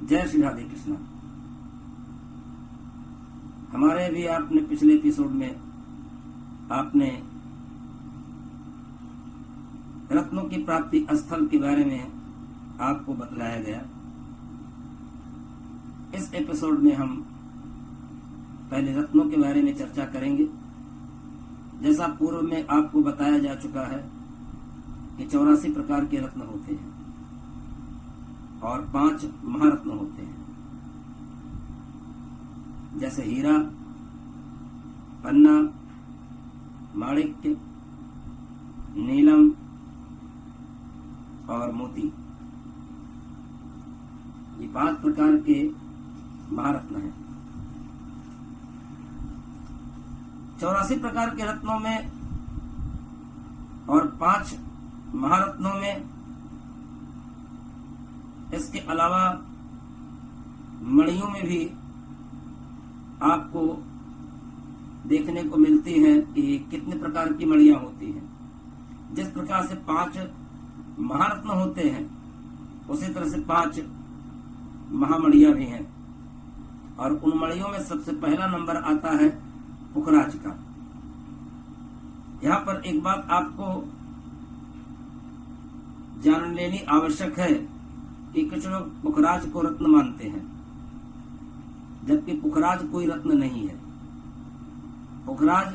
जय श्री राधे कृष्णा। हमारे भी आपने पिछले एपिसोड में आपने रत्नों की प्राप्ति स्थल के बारे में आपको बतलाया गया। इस एपिसोड में हम पहले रत्नों के बारे में चर्चा करेंगे। जैसा पूर्व में आपको बताया जा चुका है कि 84 प्रकार के रत्न होते हैं और 5 महारत्न होते हैं, जैसे हीरा, पन्ना, माणिक्य, नीलम और मोती। ये 5 प्रकार के महारत्न हैं। 84 प्रकार के रत्नों में और 5 महारत्नों में इसके अलावा मणियों में भी आपको देखने को मिलती है कि कितने प्रकार की मणियां होती हैं। जिस प्रकार से 5 महारत्न होते हैं उसी तरह से 5 महामणियां भी हैं, और उन मणियों में सबसे पहला नंबर आता है पुखराज का। यहाँ पर एक बात आपको जान लेनी आवश्यक है कि कुछ लोग पुखराज को रत्न मानते हैं, जबकि पुखराज कोई रत्न नहीं है। पुखराज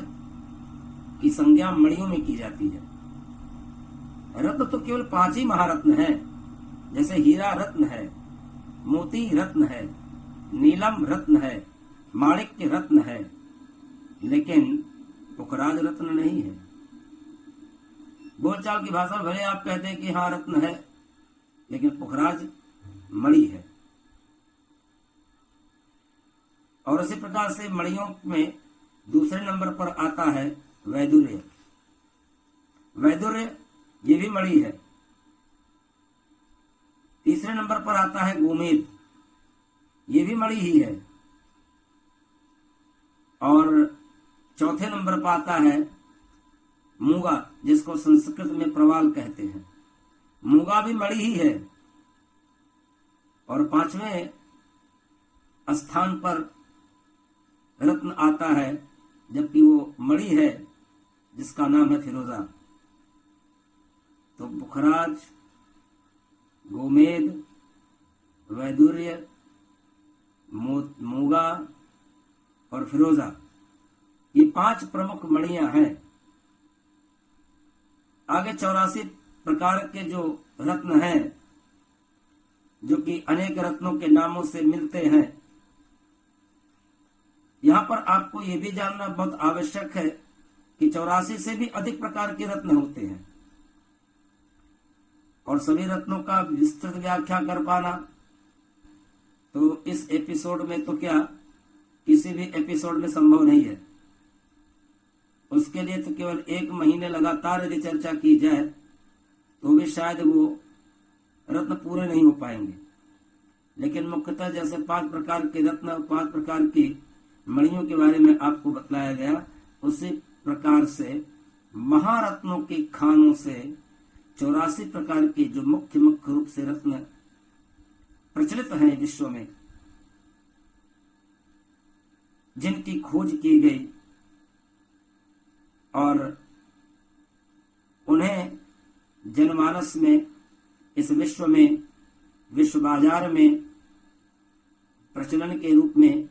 की संज्ञा मणियों में की जाती है। रत्न तो केवल 5 ही महारत्न है, जैसे हीरा रत्न है, मोती रत्न है, नीलम रत्न है, माणिक्य रत्न है, लेकिन पुखराज रत्न नहीं है। बोलचाल की भाषा भले आप कहते हैं कि हाँ रत्न है, लेकिन पुखराज मणि है। और इसी प्रकार से मणियों में दूसरे नंबर पर आता है वैदुर्य। वैदुर्य ये भी मणि है। तीसरे नंबर पर आता है गोमेद, ये भी मणि ही है। और चौथे नंबर पर आता है मूंगा, जिसको संस्कृत में प्रवाल कहते हैं। मूंगा भी मणि ही है। और 5वें स्थान पर रत्न आता है, जबकि वो मणि है, जिसका नाम है फिरोजा। तो पुखराज, गोमेद, वैदुर्य, मूंगा और फिरोजा, ये 5 प्रमुख मणियां हैं। आगे 84 प्रकार के जो रत्न हैं, जो कि अनेक रत्नों के नामों से मिलते हैं, यहां पर आपको यह भी जानना बहुत आवश्यक है कि 84 से भी अधिक प्रकार के रत्न होते हैं, और सभी रत्नों का विस्तृत व्याख्या कर पाना तो इस एपिसोड में तो क्या किसी भी एपिसोड में संभव नहीं है। उसके लिए तो केवल 1 महीने लगातार यदि चर्चा की जाए तो भी शायद वो रत्न पूरे नहीं हो पाएंगे। लेकिन मुख्यतः जैसे 5 प्रकार के रत्न और 5 प्रकार की मणियों के बारे में आपको बतलाया गया, उसी प्रकार से महारत्नों की खानों से 84 प्रकार के जो मुख्य रूप से रत्न प्रचलित हैं विश्व में, जिनकी खोज की गई और उन्हें जनमानस में, इस विश्व में, विश्व बाजार में प्रचलन के रूप में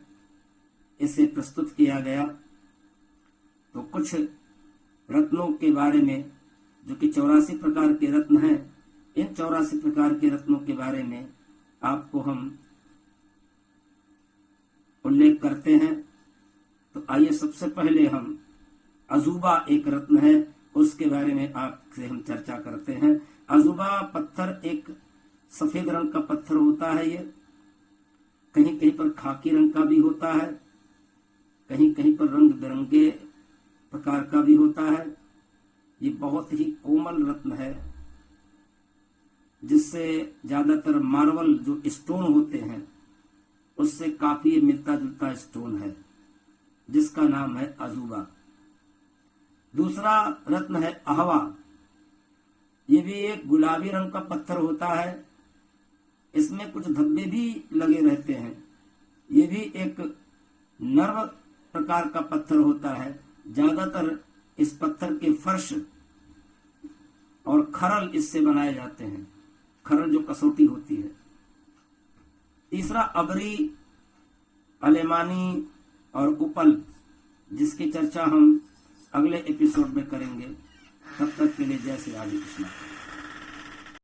इसे प्रस्तुत किया गया। तो कुछ रत्नों के बारे में, जो कि 84 प्रकार के रत्न हैं, इन 84 प्रकार के रत्नों के बारे में आपको हम उल्लेख करते हैं। तो आइए सबसे पहले हम अजूबा एक रत्न है, उसके बारे में आपसे हम चर्चा करते हैं। अजूबा पत्थर एक सफेद रंग का पत्थर होता है। ये कहीं कहीं पर खाकी रंग का भी होता है, कहीं कहीं पर रंग बिरंगे प्रकार का भी होता है। ये बहुत ही कोमल रत्न है, जिससे ज्यादातर मार्बल जो स्टोन होते हैं उससे काफी मिलता जुलता स्टोन है, जिसका नाम है अजूबा। दूसरा रत्न है अहवा। ये भी एक गुलाबी रंग का पत्थर होता है। इसमें कुछ धब्बे भी लगे रहते हैं। ये भी एक नर्म प्रकार का पत्थर होता है। ज्यादातर इस पत्थर के फर्श और खरल इससे बनाए जाते हैं, खरल जो कसौटी होती है। तीसरा अबरी, अलेमानी और उपल, जिसकी चर्चा हम अगले एपिसोड में करेंगे। तब तक के लिए जय श्री राधे कृष्ण।